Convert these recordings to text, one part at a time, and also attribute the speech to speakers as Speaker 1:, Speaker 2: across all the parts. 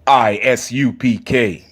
Speaker 1: ISUPK.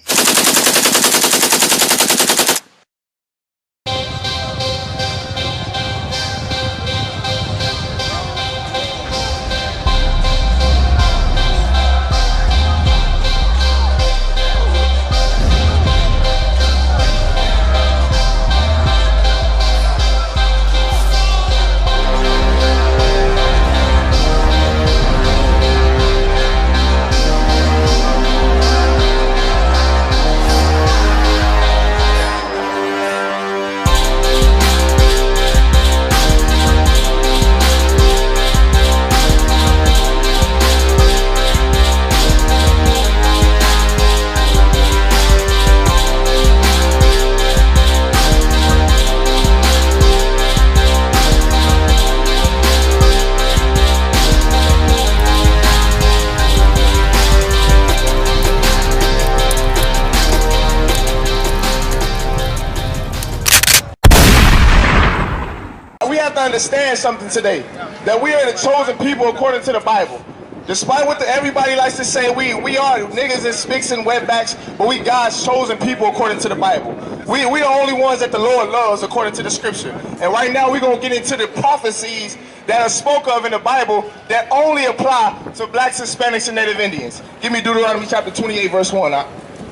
Speaker 2: We have to understand something today, that we are the chosen people according to the Bible. Despite what everybody likes to say, we are niggas and spicks and wetbacks, but we God's chosen people according to the Bible. We the only ones that the Lord loves according to the scripture. And right now we're going to get into the prophecies that are spoke of in the Bible that only apply to blacks, Hispanics, and Native Indians. Give me Deuteronomy chapter 28, verse 1.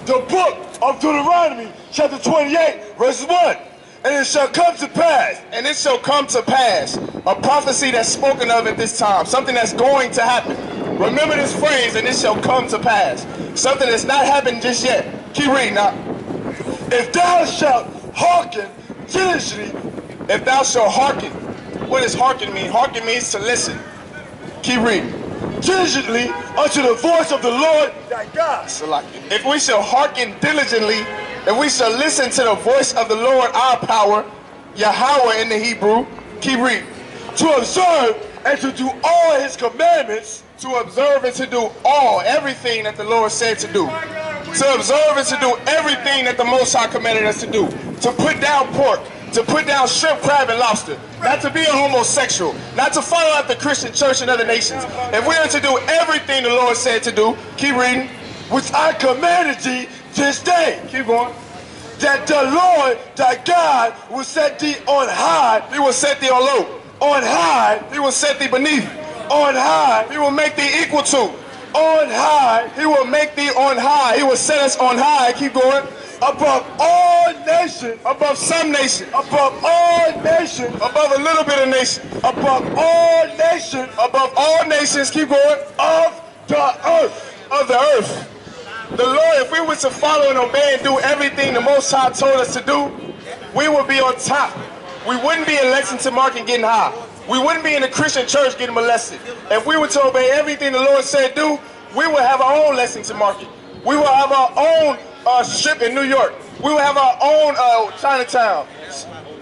Speaker 3: The book of Deuteronomy chapter 28, verse 1. And it shall come to pass.
Speaker 2: And it shall come to pass. A prophecy that's spoken of at this time. Something that's going to happen. Remember this phrase, and it shall come to pass. Something that's not happened just yet. Keep reading now.
Speaker 3: If thou shalt hearken diligently.
Speaker 2: If thou shalt hearken. What does hearken mean? Hearken means to listen. Keep reading.
Speaker 3: Diligently unto the voice of the Lord thy God.
Speaker 2: If we shall hearken diligently, if we shall listen to the voice of the Lord our power, Yahweh in the Hebrew, keep reading.
Speaker 3: To observe and to do all his commandments.
Speaker 2: To observe and to do everything that the Lord said to do. To observe and to do everything that the Most High commanded us to do. To put down pork. To put down shrimp, crab, and lobster. Not to be a homosexual. Not to follow after the Christian church and other nations. If we are to do everything the Lord said to do, keep reading.
Speaker 3: Which I commanded thee this day.
Speaker 2: Keep going.
Speaker 3: That the Lord thy God will set thee on high.
Speaker 2: He will set thee on low.
Speaker 3: On high.
Speaker 2: He will set thee beneath.
Speaker 3: On high.
Speaker 2: He will make thee equal to.
Speaker 3: On high.
Speaker 2: He will make thee on high. He will set us on high. Keep going.
Speaker 3: Above all nations.
Speaker 2: Above some nations.
Speaker 3: Above all nations.
Speaker 2: Above a little bit of nation.
Speaker 3: Above all nations.
Speaker 2: Above all nations. Keep going.
Speaker 3: Of the earth.
Speaker 2: Of the earth. The Lord, if we were to follow and obey and do everything the Most High told us to do, we would be on top. We wouldn't be in Lexington Market getting high. We wouldn't be in the Christian church getting molested. If we were to obey everything the Lord said do, we would have our own Lexington Market. We will have our own strip in New York. We will have our own Chinatown.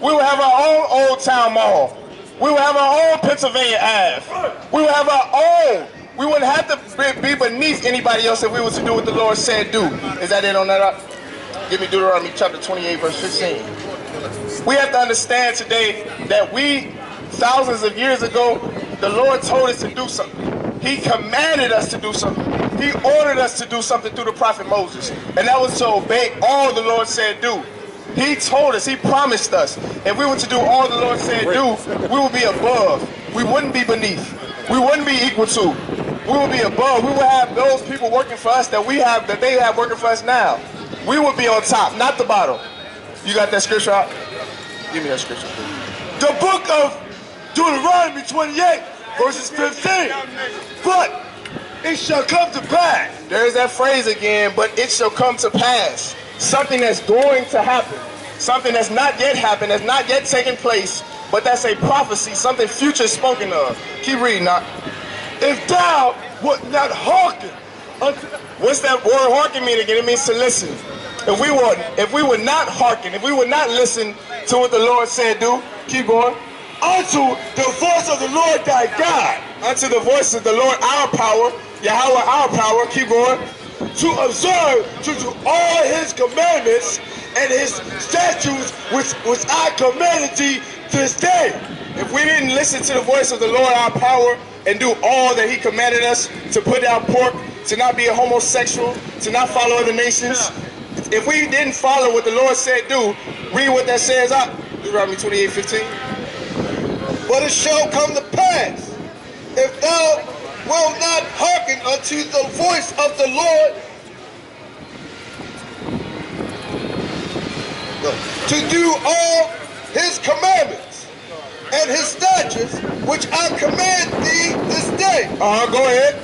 Speaker 2: We will have our own Old Town Mall. We will have our own Pennsylvania Ave. We will have our own. We wouldn't have to be beneath anybody else if we were to do what the Lord said do. Is that it on that? Give me Deuteronomy chapter 28, verse 15. We have to understand today that we, thousands of years ago, the Lord told us to do something. He commanded us to do something. He ordered us to do something through the prophet Moses. And that was to obey all the Lord said do. He told us, he promised us, if we were to do all the Lord said do, we would be above. We wouldn't be beneath. We wouldn't be equal to. We would be above. We would have those people working for us that they have working for us now. We would be on top, not the bottom. You got that scripture out? Give me that scripture, please.
Speaker 3: The book of Deuteronomy 28, verses 15. But it shall come to pass.
Speaker 2: There's that phrase again, but it shall come to pass. Something that's going to happen. Something that's not yet happened, that's not yet taken place, but that's a prophecy, something future spoken of. Keep reading now.
Speaker 3: If thou wilt not hearken unto...
Speaker 2: What's that word hearken mean again? It means to listen. If we would not hearken, if we would not listen to what the Lord said do, keep going.
Speaker 3: Unto the voice of the Lord thy God.
Speaker 2: Unto the voice of the Lord our power, Yahweh our power, keep going.
Speaker 3: To observe, to do all his commandments and his statutes which I commanded thee this day.
Speaker 2: If we didn't listen to the voice of the Lord our power and do all that he commanded us, to put down pork, to not be a homosexual, to not follow other nations. If we didn't follow what the Lord said do, read what that says out. Deuteronomy 28:15.
Speaker 3: But it shall come to pass, if thou wilt not hearken unto the voice of the Lord, to do all his commandments and his statutes, which I command thee this day.
Speaker 2: Go ahead.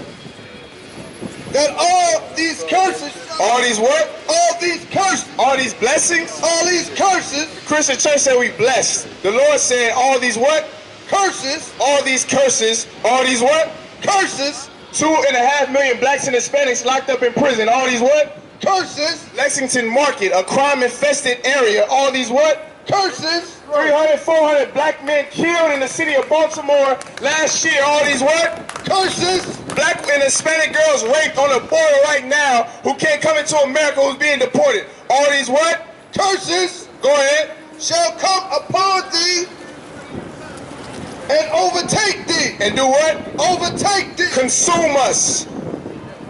Speaker 3: That all these curses,
Speaker 2: All these what?
Speaker 3: all these curses,
Speaker 2: All these blessings?
Speaker 3: all these curses,
Speaker 2: Christian church said we blessed. The Lord said all these what?
Speaker 3: curses,
Speaker 2: All these curses. All these what?
Speaker 3: curses,
Speaker 2: 2.5 million blacks and Hispanics locked up in prison. All these what?
Speaker 3: curses,
Speaker 2: Lexington Market, a crime-infested area. All these what?
Speaker 3: curses,
Speaker 2: 300, 400 black men killed in the city of Baltimore last year. All these what?
Speaker 3: curses,
Speaker 2: Black and Hispanic girls raped on the border right now who can't come into America, who's being deported. All these what?
Speaker 3: curses
Speaker 2: Go ahead.
Speaker 3: shall come upon thee and overtake thee.
Speaker 2: And do what?
Speaker 3: Overtake thee.
Speaker 2: Consume us.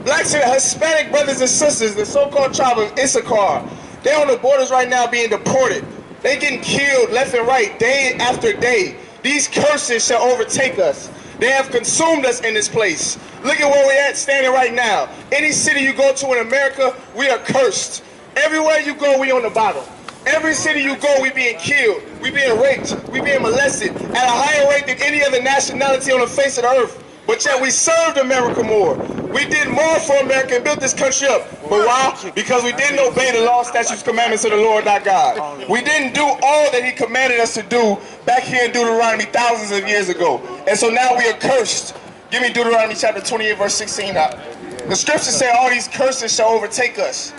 Speaker 2: Blacks and Hispanic brothers and sisters, the so-called tribe of Issachar, they're on the borders right now being deported. They getting killed left and right, day after day. These curses shall overtake us. They have consumed us in this place. Look at where we're at standing right now. Any city you go to in America, we are cursed. Everywhere you go, we on the bottom. Every city you go, we being killed, we being raped, we being molested at a higher rate than any other nationality on the face of the earth. But yet we served America more. We did more for America and built this country up. But why? Because we didn't obey the law, statutes, commandments of the Lord our God. We didn't do all that he commanded us to do back here in Deuteronomy thousands of years ago. And so now we are cursed. Give me Deuteronomy chapter 28, verse 16 now. The scriptures say all these curses shall overtake us.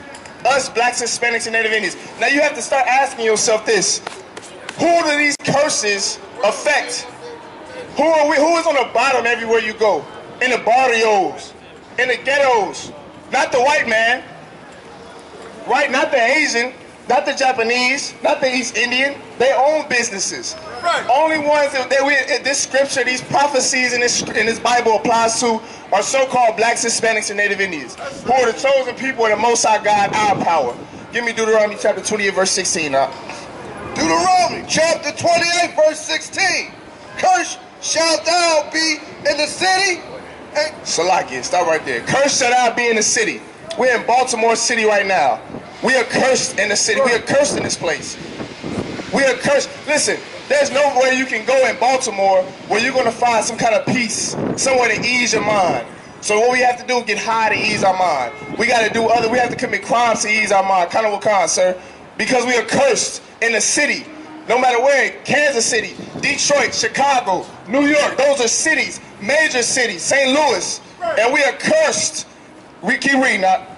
Speaker 2: Us, blacks, Hispanics, and Native Indians. Now you have to start asking yourself this. Who do these curses affect? Who are we? Who is on the bottom everywhere you go? In the barrios, in the ghettos. Not the white man, right? Not the Asian, not the Japanese, not the East Indian. They own businesses. Right. Only ones that this scripture, these prophecies in this Bible applies to are so-called blacks, Hispanics, and Native Indians, who are the chosen people of the Most High God, our power. Give me Deuteronomy chapter 28, verse 16 now.
Speaker 3: Deuteronomy chapter 28, verse 16. Cursed shalt thou be in the city.
Speaker 2: Salakia, stop right there. Cursed shall thou be in the city. We're in Baltimore City right now. We are cursed in the city. We are cursed in this place. We are cursed. Listen, there's nowhere you can go in Baltimore where you're going to find some kind of peace, somewhere to ease your mind. So what we have to do is get high to ease our mind. We got to do we have to commit crimes to ease our mind. Kind of what kind, sir? Because we are cursed in the city. No matter where, Kansas City, Detroit, Chicago, New York, those are cities, major cities, St. Louis, and we are cursed. We keep reading now.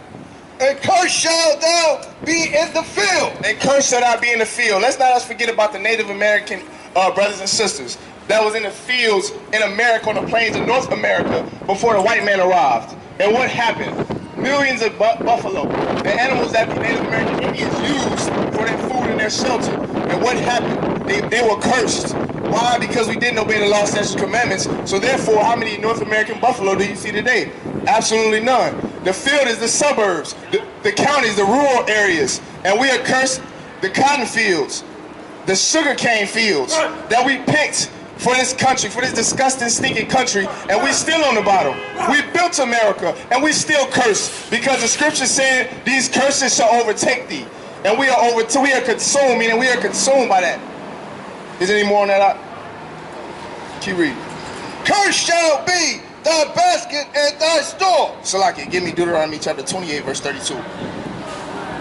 Speaker 3: And cursed shalt thou be in the field.
Speaker 2: And cursed shall thou be in the field. Let's not forget about the Native American brothers and sisters that was in the fields in America, on the plains of North America, before the white man arrived. And what happened? Millions of buffalo, the animals that the Native American Indians used for their food and their shelter. And what happened? They were cursed. Why? Because we didn't obey the law, statutes, commandments. So therefore, how many North American buffalo do you see today? Absolutely none. The field is the suburbs, the counties, the rural areas. And we are cursed the cotton fields, the sugarcane fields that we picked for this country, for this disgusting, stinking country, and we still on the bottom. We built America, and we still cursed, because the scripture said these curses shall overtake thee. And we are consumed, meaning we are consumed by that. Is there any more on that? Keep reading.
Speaker 3: Cursed shall be thy basket and thy store.
Speaker 2: Salakia, give me Deuteronomy chapter 28, verse 32.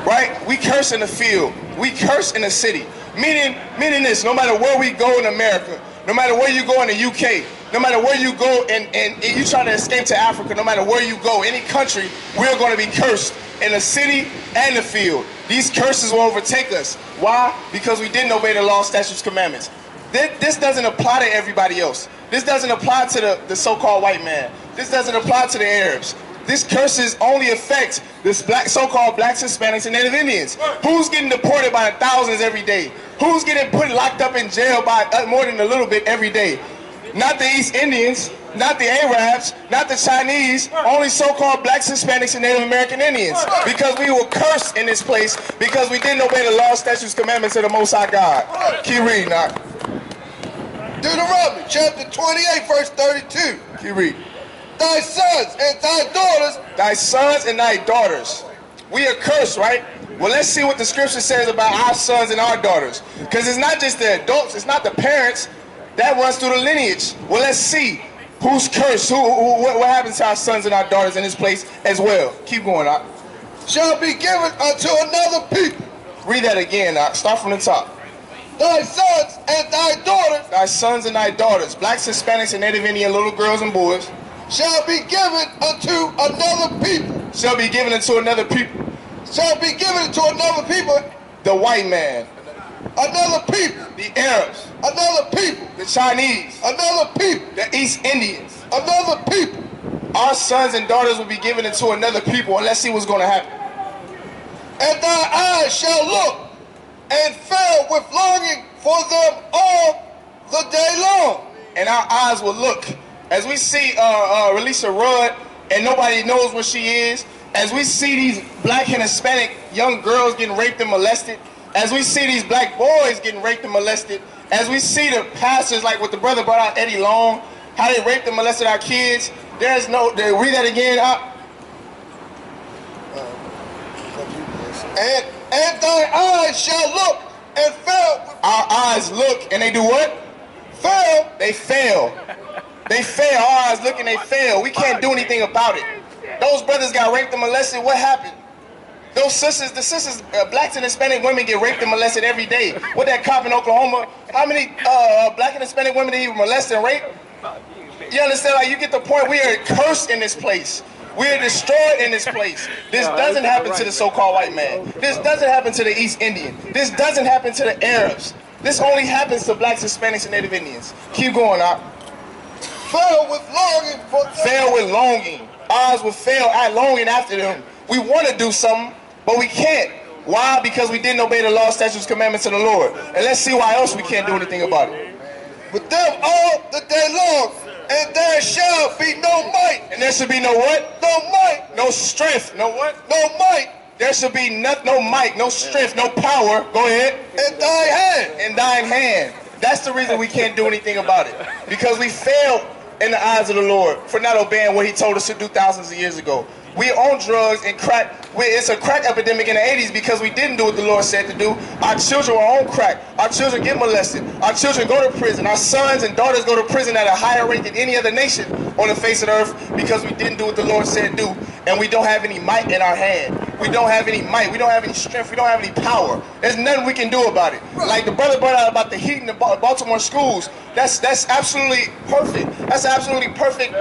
Speaker 2: Right? We curse in the field. We curse in the city. Meaning this, no matter where we go in America, no matter where you go in the UK, no matter where you go and you try to escape to Africa, no matter where you go, any country, we're going to be cursed in the city and the field. These curses will overtake us. Why? Because we didn't obey the law, statutes, commandments. This doesn't apply to everybody else. This doesn't apply to the so-called white man. This doesn't apply to the Arabs. This curses only affect this so-called blacks, Hispanics, and Native Indians. Who's getting deported by the thousands every day? Who's getting locked up in jail by more than a little bit every day? Not the East Indians. not the Arabs, not the Chinese, only so-called blacks, Hispanics, and Native American Indians. Because we were cursed in this place because we didn't obey the laws, statutes, commandments of the Most High God. Keep reading, now.
Speaker 3: Deuteronomy chapter 28, verse 32.
Speaker 2: Keep reading.
Speaker 3: Thy sons and thy daughters.
Speaker 2: Thy sons and thy daughters. We are cursed, right? Well, let's see what the scripture says about our sons and our daughters. Because it's not just the adults, it's not the parents. That runs through the lineage. Well, let's see who's cursed, what happens to our sons and our daughters in this place as well. Keep going, Doc.
Speaker 3: Shall be given unto another people.
Speaker 2: Read that again, Doc. Start from the top.
Speaker 3: Thy sons and thy daughters.
Speaker 2: Thy sons and thy daughters, blacks, Hispanics, and Native Indian little girls and boys,
Speaker 3: shall be given unto another people.
Speaker 2: shall be given unto another people.
Speaker 3: Shall be given to another people.
Speaker 2: The white man,
Speaker 3: Another people.
Speaker 2: the Arabs,
Speaker 3: Another people.
Speaker 2: the Chinese,
Speaker 3: Another people.
Speaker 2: the East Indians.
Speaker 3: Another people.
Speaker 2: Our sons and daughters will be given into another people, and let's see what's going to happen.
Speaker 3: And thy eyes shall look and fail with longing for them all the day long.
Speaker 2: And our eyes will look. As we see Relisa Rudd, and nobody knows where she is, as we see these black and Hispanic young girls getting raped and molested, as we see these black boys getting raped and molested, as we see the pastors, like what the brother brought out, Eddie Long, how they raped and molested our kids, there's no, read that again,
Speaker 3: And thy eyes shall look and fail.
Speaker 2: Our eyes look and they do what?
Speaker 3: Fail.
Speaker 2: They fail. They fail. Our eyes look and they fail. We can't do anything about it. Those brothers got raped and molested. What happened? Those sisters, the sisters, blacks and Hispanic women get raped and molested every day. What that cop in Oklahoma, how many black and Hispanic women did he molest and rape? You understand? Like, you get the point. We are cursed in this place. We are destroyed in this place. This doesn't happen to the so-called white man. This doesn't happen to the East Indian. This doesn't happen to the Arabs. This only happens to blacks, Hispanics, and Native Indians. Keep going, Doc.
Speaker 3: Fail with longing for them.
Speaker 2: Fail with longing. Ours will fail at longing after them. We want to do something, but we can't. Why? Because we didn't obey the law, statutes, commandments of the Lord. And let's see why else we can't do anything about it.
Speaker 3: With them all the day long, and there shall be no might.
Speaker 2: And there should be no what?
Speaker 3: No might.
Speaker 2: No strength. No what?
Speaker 3: No might.
Speaker 2: There should be no might, no strength, no power. Go ahead.
Speaker 3: In thy hand.
Speaker 2: In thine hand. That's the reason we can't do anything about it. Because we failed in the eyes of the Lord for not obeying what he told us to do thousands of years ago. We own drugs and crack. It's a crack epidemic in the 80s because we didn't do what the Lord said to do. Our children were on crack. Our children get molested. Our children go to prison. Our sons and daughters go to prison at a higher rate than any other nation on the face of the earth because we didn't do what the Lord said to do. And we don't have any might in our hand. We don't have any might. We don't have any strength. We don't have any power. There's nothing we can do about it. Like the brother brought out about the heat in the Baltimore schools. That's absolutely perfect. That's an absolutely perfect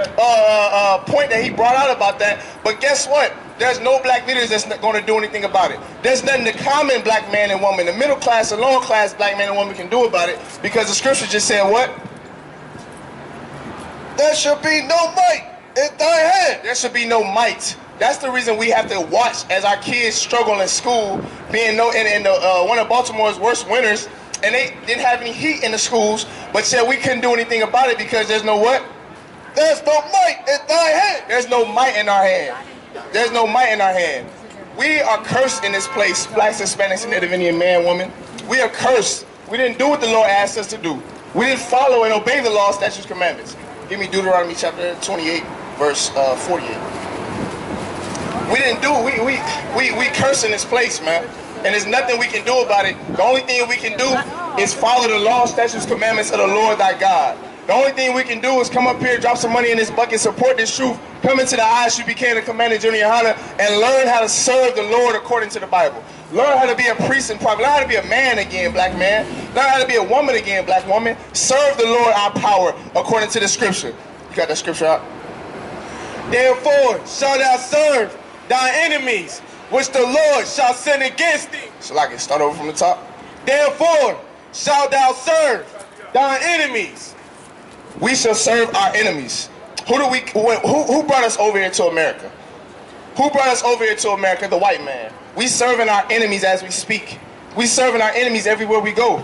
Speaker 2: point that he brought out about that. But guess what? There's no black leaders that's not going to do anything about it. There's nothing the common black man and woman, the middle class and lower class black man and woman can do about it because the scripture just said what?
Speaker 3: There shall be no might in thy hand.
Speaker 2: There should be no might. That's the reason we have to watch as our kids struggle in school, being one of Baltimore's worst winters, and they didn't have any heat in the schools, but said we couldn't do anything about it because there's no what?
Speaker 3: There's no might in thy hand.
Speaker 2: There's no might in our hand. There's no might in our hand. We are cursed in this place, blacks, Hispanics, and Native Indian man, woman. We are cursed. We didn't do what the Lord asked us to do. We didn't follow and obey the law, statutes, commandments. Give me Deuteronomy chapter 28, verse 48. We didn't do it. We curse in this place, man. And there's nothing we can do about it. The only thing we can do is follow the law, statutes, commandments of the Lord thy God. The only thing we can do is come up here, drop some money in this bucket, support this truth, come into the ISUPK and the Commander Junior Hunter, and learn how to serve the Lord according to the Bible. Learn how to be a priest and prophet. Learn how to be a man again, black man. Learn how to be a woman again, black woman. Serve the Lord our power according to the scripture. You got that scripture out?
Speaker 3: Therefore shalt thou serve thy enemies, which the Lord shall send against thee.
Speaker 2: So like it, start over from the top.
Speaker 3: Therefore shalt thou serve thy enemies.
Speaker 2: We shall serve our enemies. Who brought us over here to America? Who brought us over here to America? The white man. We serving our enemies as we speak. We serving our enemies everywhere we go.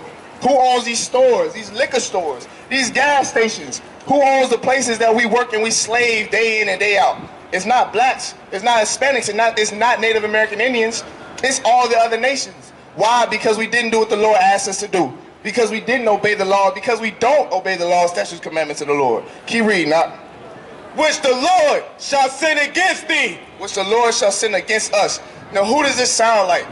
Speaker 2: Who owns these stores, these liquor stores, these gas stations? Who owns the places that we work and we slave day in and day out? It's not blacks, it's not Hispanics, it's not Native American Indians, it's all the other nations. Why? Because we didn't do what the Lord asked us to do. Because we didn't obey the law, because we don't obey the law, statutes, commandments of the Lord. Keep reading now.
Speaker 3: Which the Lord shall sin against thee.
Speaker 2: Which the Lord shall sin against us. Now who does this sound like?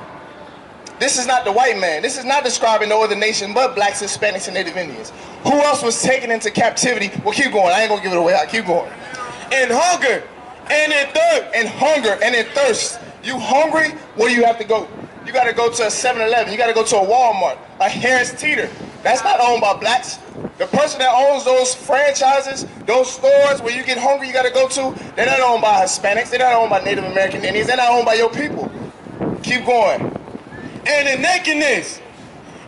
Speaker 2: This is not the white man. This is not describing no other nation but blacks, Hispanics, and Native Indians. Who else was taken into captivity? Well, keep going. I ain't gonna give it away. I keep going.
Speaker 3: In hunger and in thirst.
Speaker 2: In hunger and in thirst. You hungry? Where do you have to go? You gotta go to a 7-Eleven. You gotta go to a Walmart, a Harris Teeter. That's not owned by blacks. The person that owns those franchises, those stores where you get hungry, you gotta go to, they're not owned by Hispanics. They're not owned by Native American Indians. They're not owned by your people. Keep going.
Speaker 3: And in nakedness,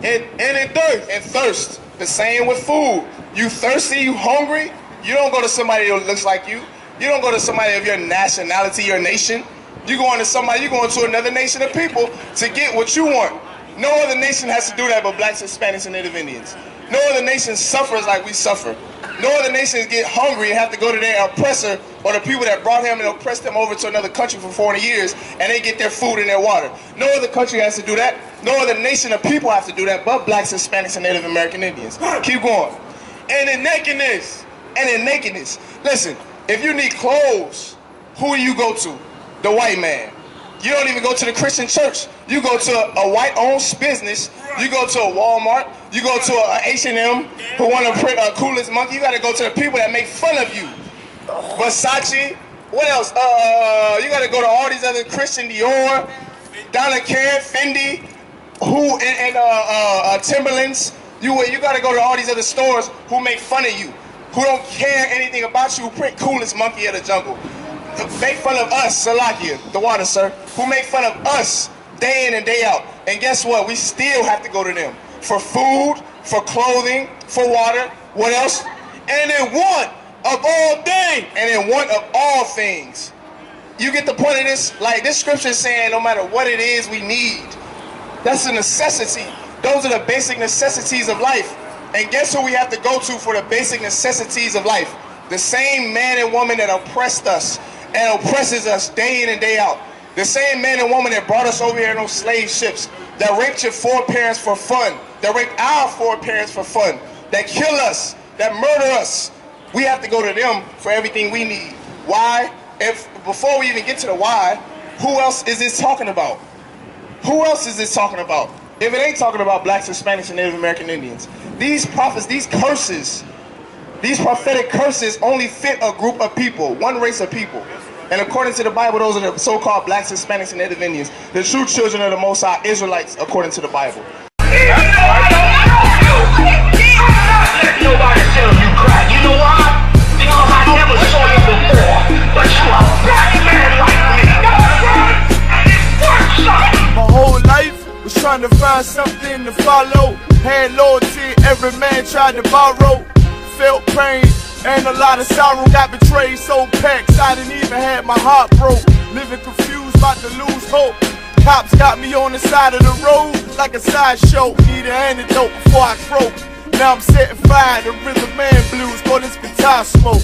Speaker 3: and in thirst.
Speaker 2: And thirst. The same with food. You thirsty, you hungry, you don't go to somebody that looks like you. You don't go to somebody of your nationality, your nation. You going to another nation of people to get what you want. No other nation has to do that but blacks, Hispanics, and Native Indians. No other nation suffers like we suffer. No other nations get hungry and have to go to their oppressor or the people that brought him and oppressed them over to another country for 40 years and they get their food and their water. No other country has to do that. No other nation of people have to do that but blacks, Hispanics, and Native American Indians. Keep going.
Speaker 3: And in nakedness.
Speaker 2: And in nakedness. Listen, if you need clothes, who do you go to? The white man. You don't even go to the Christian church. You go to a white-owned business. You go to a Walmart. You go to a H&M who want to print a coolest monkey. You got to go to the people that make fun of you. Versace. What else? You got to go to all these other Christian Dior, Donna Karan, Fendi, and Timberlands. You got to go to all these other stores who make fun of you, who don't care anything about you, who print coolest monkey of the jungle. Make fun of us, Salakia, the water, sir, who make fun of us day in and day out. And guess what? We still have to go to them for food, for clothing, for water. What else?
Speaker 3: And in want of all things.
Speaker 2: And in want of all things. You get the point of this? Like this scripture is saying no matter what it is we need. That's a necessity. Those are the basic necessities of life. And guess who we have to go to for the basic necessities of life? The same man and woman that oppressed us and oppresses us day in and day out. The same man and woman that brought us over here in those slave ships, that raped your foreparents for fun, that raped our foreparents for fun, that kill us, that murder us. We have to go to them for everything we need. Why? Before we even get to the why, who else is this talking about? Who else is this talking about? If it ain't talking about blacks, Hispanics, and Native American Indians. These prophets, these curses, these prophetic curses only fit a group of people, one race of people. And according to the Bible, those are the so-called blacks, Hispanics, and Native Indians, the true children of the Most High, Israelites, according to the Bible.
Speaker 1: Nobody tell you cry. You know why? Because I never saw you before. But you are a black man like me. And it works out.
Speaker 3: My whole life was trying to find something to follow. Had loyalty, every man tried to borrow. Felt pain and a lot of sorrow. Got betrayed, so packed, I didn't even have my heart broke. Living confused, about to lose hope. Cops got me on the side of the road like a sideshow. Need an antidote before I croak. Now I'm setting fire to Rhythm Man blues for this guitar smoke.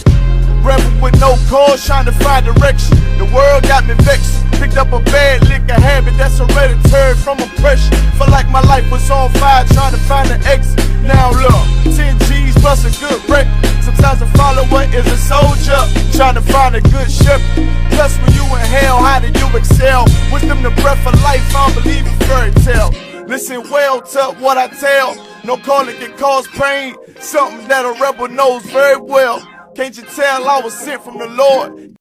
Speaker 3: Rebel with no cause, trying to find direction. The world got me vexed. Picked up a bad liquor habit that's hereditary from oppression. Felt like my life was on fire, trying to find an exit. Now look, 10 G's plus a good record. Sometimes a follower is a soldier, trying to find a good ship. Plus when you in hell, how do you excel? Wisdom the breath of life, I don't believe in fairy tale. Listen well to what I tell. No calling can cause pain. Something that a rebel knows very well. Can't you tell I was sent from the Lord?